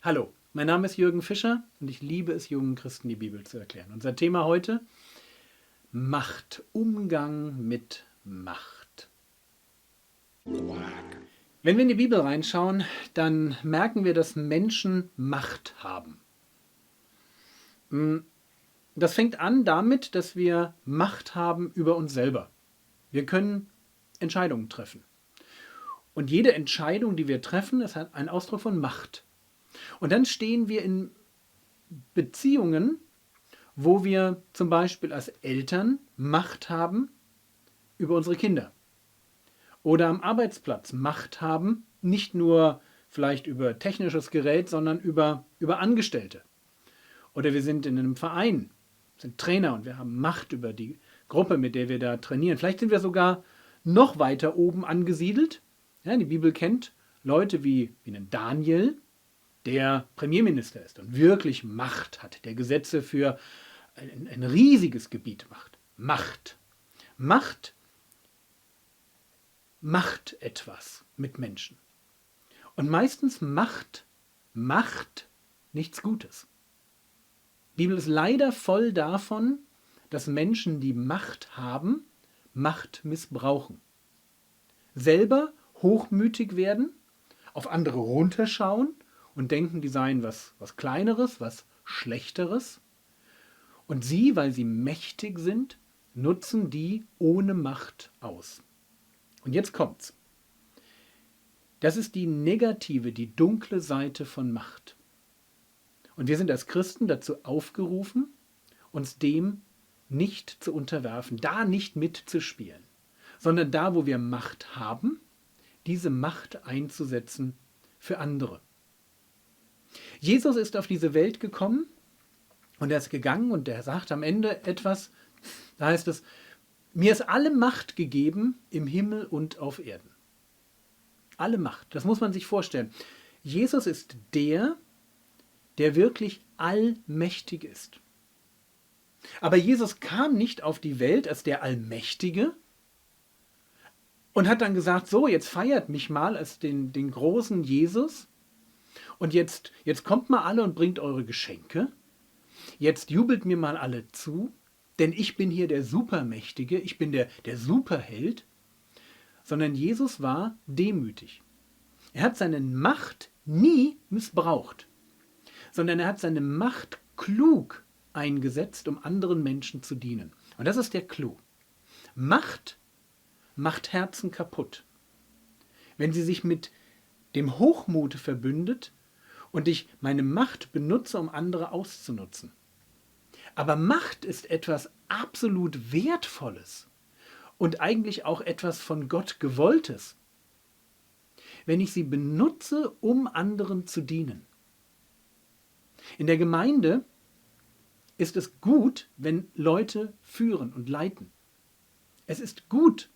Hallo, mein Name ist Jürgen Fischer und ich liebe es, jungen Christen die Bibel zu erklären. Unser Thema heute: Macht, Umgang mit Macht. Wenn wir in die Bibel reinschauen, dann merken wir, dass Menschen Macht haben. Das fängt an damit, dass wir Macht haben über uns selber. Wir können Entscheidungen treffen. Und jede Entscheidung, die wir treffen, ist ein Ausdruck von Macht. Und dann stehen wir in Beziehungen, wo wir zum Beispiel als Eltern Macht haben über unsere Kinder oder am Arbeitsplatz Macht haben, nicht nur vielleicht über technisches Gerät, sondern über Angestellte. Oder wir sind in einem Verein, sind Trainer und wir haben Macht über die Gruppe, mit der wir da trainieren. Vielleicht sind wir sogar noch weiter oben angesiedelt. Ja, die Bibel kennt Leute wie einen Daniel, der Premierminister ist und wirklich Macht hat, der Gesetze für ein riesiges Gebiet macht. Macht. Macht macht etwas mit Menschen. Und meistens macht nichts Gutes. Die Bibel ist leider voll davon, dass Menschen, die Macht haben, Macht missbrauchen. Selber hochmütig werden, auf andere runterschauen und denken, die seien was Kleineres, was Schlechteres. Und sie, weil sie mächtig sind, nutzen die ohne Macht aus. Und jetzt kommt's. Das ist die negative, die dunkle Seite von Macht. Und wir sind als Christen dazu aufgerufen, uns dem nicht zu unterwerfen, da nicht mitzuspielen, sondern da, wo wir Macht haben, diese Macht einzusetzen für andere. Jesus ist auf diese Welt gekommen und er ist gegangen und er sagt am Ende etwas, da heißt es: Mir ist alle Macht gegeben im Himmel und auf Erden. Alle Macht, das muss man sich vorstellen. Jesus ist der wirklich allmächtig ist. Aber Jesus kam nicht auf die Welt als der Allmächtige und hat dann gesagt, so, jetzt feiert mich mal als den großen Jesus und jetzt kommt mal alle und bringt eure Geschenke. Jetzt jubelt mir mal alle zu, denn ich bin hier der Supermächtige, ich bin der Superheld. Sondern Jesus war demütig. Er hat seine Macht nie missbraucht, sondern er hat seine Macht klug eingesetzt, um anderen Menschen zu dienen. Und das ist der Clou. Macht macht Herzen kaputt. Wenn sie sich mit dem Hochmut verbündet und ich meine Macht benutze, um andere auszunutzen. Aber Macht ist etwas absolut Wertvolles und eigentlich auch etwas von Gott Gewolltes, wenn ich sie benutze, um anderen zu dienen. In der Gemeinde ist es gut, wenn Leute führen und leiten. Es ist gut,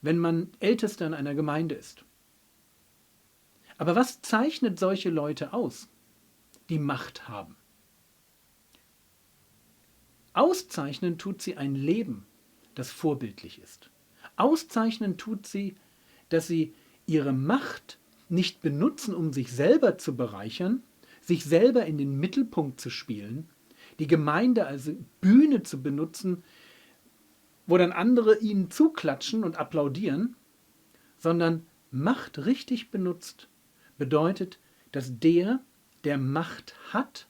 wenn man Ältester in einer Gemeinde ist. Aber was zeichnet solche Leute aus, die Macht haben? Auszeichnen tut sie ein Leben, das vorbildlich ist. Auszeichnen tut sie, dass sie ihre Macht nicht benutzen, um sich selber zu bereichern, sich selber in den Mittelpunkt zu spielen, die Gemeinde als Bühne zu benutzen, wo dann andere ihnen zuklatschen und applaudieren, sondern Macht richtig benutzt bedeutet, dass der Macht hat,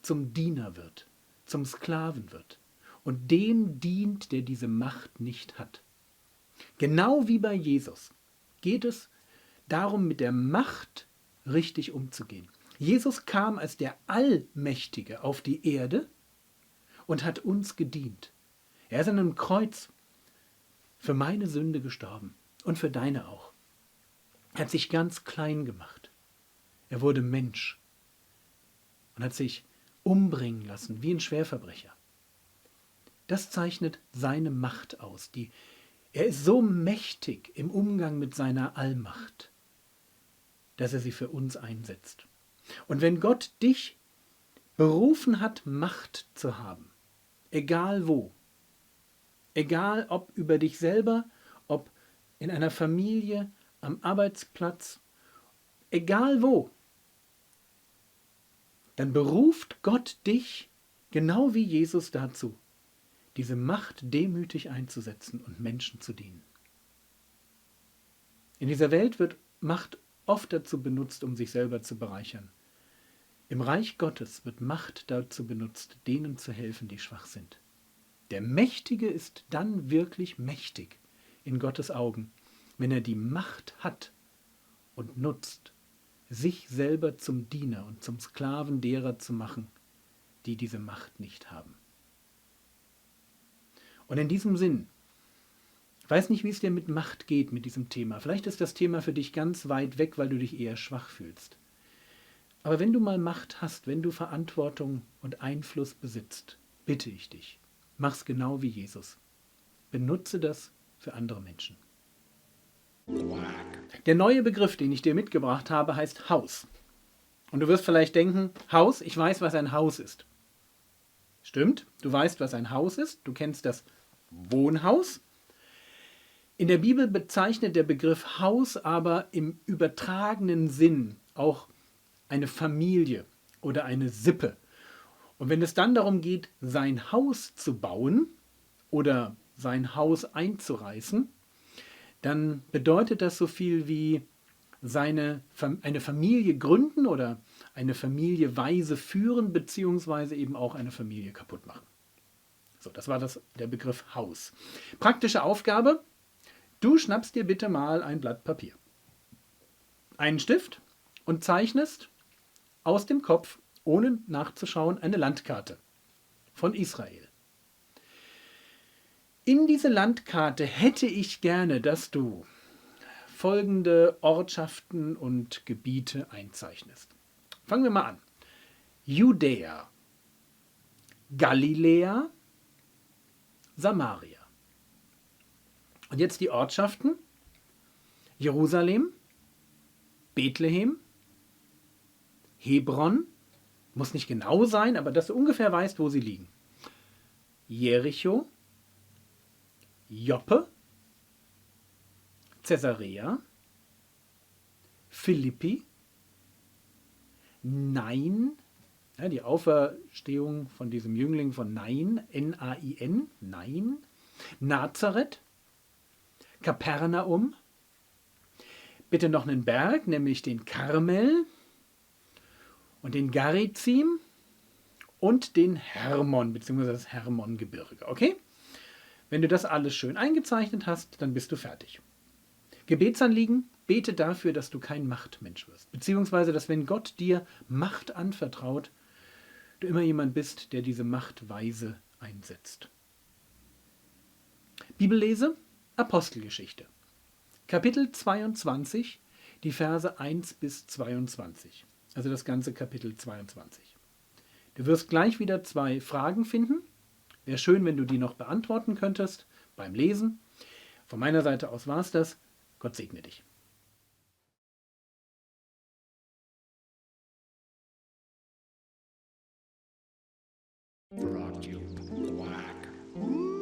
zum Diener wird, zum Sklaven wird und dem dient, der diese Macht nicht hat. Genau wie bei Jesus geht es darum, mit der Macht richtig umzugehen. Jesus kam als der Allmächtige auf die Erde und hat uns gedient. Er ist an einem Kreuz für meine Sünde gestorben und für deine auch. Er hat sich ganz klein gemacht. Er wurde Mensch und hat sich umbringen lassen wie ein Schwerverbrecher. Das zeichnet seine Macht aus. Er ist so mächtig im Umgang mit seiner Allmacht, dass er sie für uns einsetzt. Und wenn Gott dich berufen hat, Macht zu haben, egal wo, egal ob über dich selber, ob in einer Familie, am Arbeitsplatz, egal wo, dann beruft Gott dich, genau wie Jesus, dazu, diese Macht demütig einzusetzen und Menschen zu dienen. In dieser Welt wird Macht oft dazu benutzt, um sich selber zu bereichern. Im Reich Gottes wird Macht dazu benutzt, denen zu helfen, die schwach sind. Der Mächtige ist dann wirklich mächtig in Gottes Augen, wenn er die Macht hat und nutzt, sich selber zum Diener und zum Sklaven derer zu machen, die diese Macht nicht haben. Und in diesem Sinn, ich weiß nicht, wie es dir mit Macht geht, mit diesem Thema. Vielleicht ist das Thema für dich ganz weit weg, weil du dich eher schwach fühlst. Aber wenn du mal Macht hast, wenn du Verantwortung und Einfluss besitzt, bitte ich dich, mach's genau wie Jesus. Benutze das für andere Menschen. Der neue Begriff, den ich dir mitgebracht habe, heißt Haus. Und du wirst vielleicht denken, Haus, ich weiß, was ein Haus ist. Stimmt, du weißt, was ein Haus ist. Du kennst das Wohnhaus. In der Bibel bezeichnet der Begriff Haus aber im übertragenen Sinn auch eine Familie oder eine Sippe. Und wenn es dann darum geht, sein Haus zu bauen oder sein Haus einzureißen, dann bedeutet das so viel wie eine Familie gründen oder eine Familie weise führen, beziehungsweise eben auch eine Familie kaputt machen. So, das war der Begriff Haus. Praktische Aufgabe: Du schnappst dir bitte mal ein Blatt Papier, einen Stift und zeichnest aus dem Kopf, ohne nachzuschauen, eine Landkarte von Israel. In diese Landkarte hätte ich gerne, dass du folgende Ortschaften und Gebiete einzeichnest. Fangen wir mal an. Judäa, Galiläa, Samaria. Und jetzt die Ortschaften: Jerusalem, Bethlehem, Hebron, muss nicht genau sein, aber dass du ungefähr weißt, wo sie liegen. Jericho, Joppe, Caesarea, Philippi, Nain, ja, die Auferstehung von diesem Jüngling von Nain, N-A-I-N, Nain, Nazareth, Kapernaum, bitte noch einen Berg, nämlich den Karmel und den Garizim und den Hermon, beziehungsweise das Hermongebirge. Okay? Wenn du das alles schön eingezeichnet hast, dann bist du fertig. Gebetsanliegen: Bete dafür, dass du kein Machtmensch wirst, beziehungsweise dass, wenn Gott dir Macht anvertraut, du immer jemand bist, der diese Macht weise einsetzt. Bibellese: Apostelgeschichte, Kapitel 22, die Verse 1 bis 22. Also das ganze Kapitel 22. Du wirst gleich wieder 2 Fragen finden. Wäre schön, wenn du die noch beantworten könntest beim Lesen. Von meiner Seite aus war es das. Gott segne dich. Brought you black.